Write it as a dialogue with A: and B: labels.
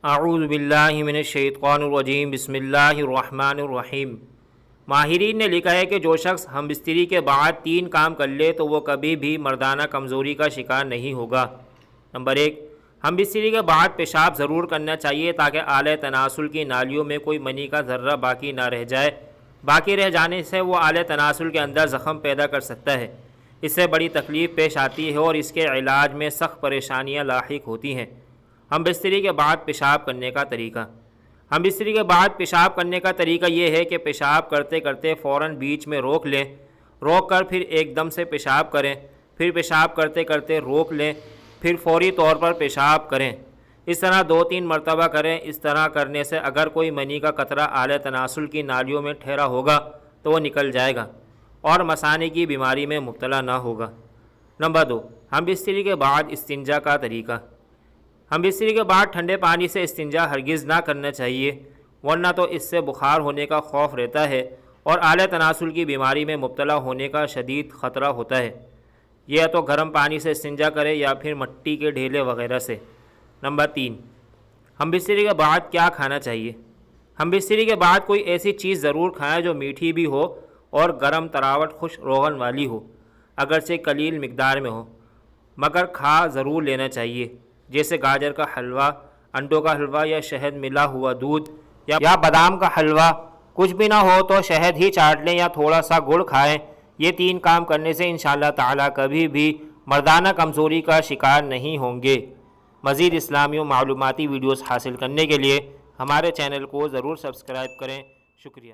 A: اعوذ باللہ من الشیطان الرجیم بسم اللہ الرحمن الرحیم۔ ماہرین نے لکھا ہے کہ جو شخص ہم بستری کے بعد 3 کام کر لے تو وہ کبھی بھی مردانہ کمزوری کا شکار نہیں ہوگا۔ نمبر 1، ہم بستری کے بعد پیشاب ضرور کرنا چاہیے تاکہ آلہ تناسل کی نالیوں میں کوئی منی کا ذرہ باقی نہ رہ جائے۔ باقی رہ جانے سے وہ آلہ تناسل کے اندر زخم پیدا کر سکتا ہے، اس سے بڑی تکلیف پیش آتی ہے اور اس کے علاج میں سخت پریشانیاں لاحق ہوتی ہیں۔ ہم بستری کے بعد پیشاب کرنے کا طریقہ۔ ہم بستری کے بعد پیشاب کرنے کا طریقہ یہ ہے کہ پیشاب کرتے کرتے فوراً بیچ میں روک لیں، روک کر پھر ایک دم سے پیشاب کریں، پھر پیشاب کرتے کرتے روک لیں، پھر فوری طور پر پیشاب کریں۔ اس طرح 2-3 مرتبہ کریں۔ اس طرح کرنے سے اگر کوئی منی کا قطرہ اعلی تناسل کی نالیوں میں ٹھہرا ہوگا تو وہ نکل جائے گا اور مثانے کی بیماری میں مبتلا نہ ہوگا۔ نمبر 2، ہم بستری کے بعد استنجا کا طریقہ۔ ہم بستری کے بعد ٹھنڈے پانی سے استنجا ہرگز نہ کرنا چاہیے، ورنہ تو اس سے بخار ہونے کا خوف رہتا ہے اور اعلی تناسل کی بیماری میں مبتلا ہونے کا شدید خطرہ ہوتا ہے۔ یا تو گرم پانی سے استنجا کرے یا پھر مٹی کے ڈھیلے وغیرہ سے۔ نمبر 3، ہم بستری کے بعد کیا کھانا چاہیے۔ ہم بستری کے بعد کوئی ایسی چیز ضرور کھائیں جو میٹھی بھی ہو اور گرم تراوٹ خوش روغن والی ہو، اگرچہ قلیل مقدار میں ہو، مگر کھا ضرور لینا چاہیے، جیسے گاجر کا حلوہ، انڈوں کا حلوہ یا شہد ملا ہوا دودھ یا بادام کا حلوہ۔ کچھ بھی نہ ہو تو شہد ہی چاٹ لیں یا تھوڑا سا گڑ کھائیں۔ یہ 3 کام کرنے سے انشاءاللہ تعالیٰ کبھی بھی مردانہ کمزوری کا شکار نہیں ہوں گے۔ مزید اسلامی و معلوماتی ویڈیوز حاصل کرنے کے لیے ہمارے چینل کو ضرور سبسکرائب کریں۔ شکریہ۔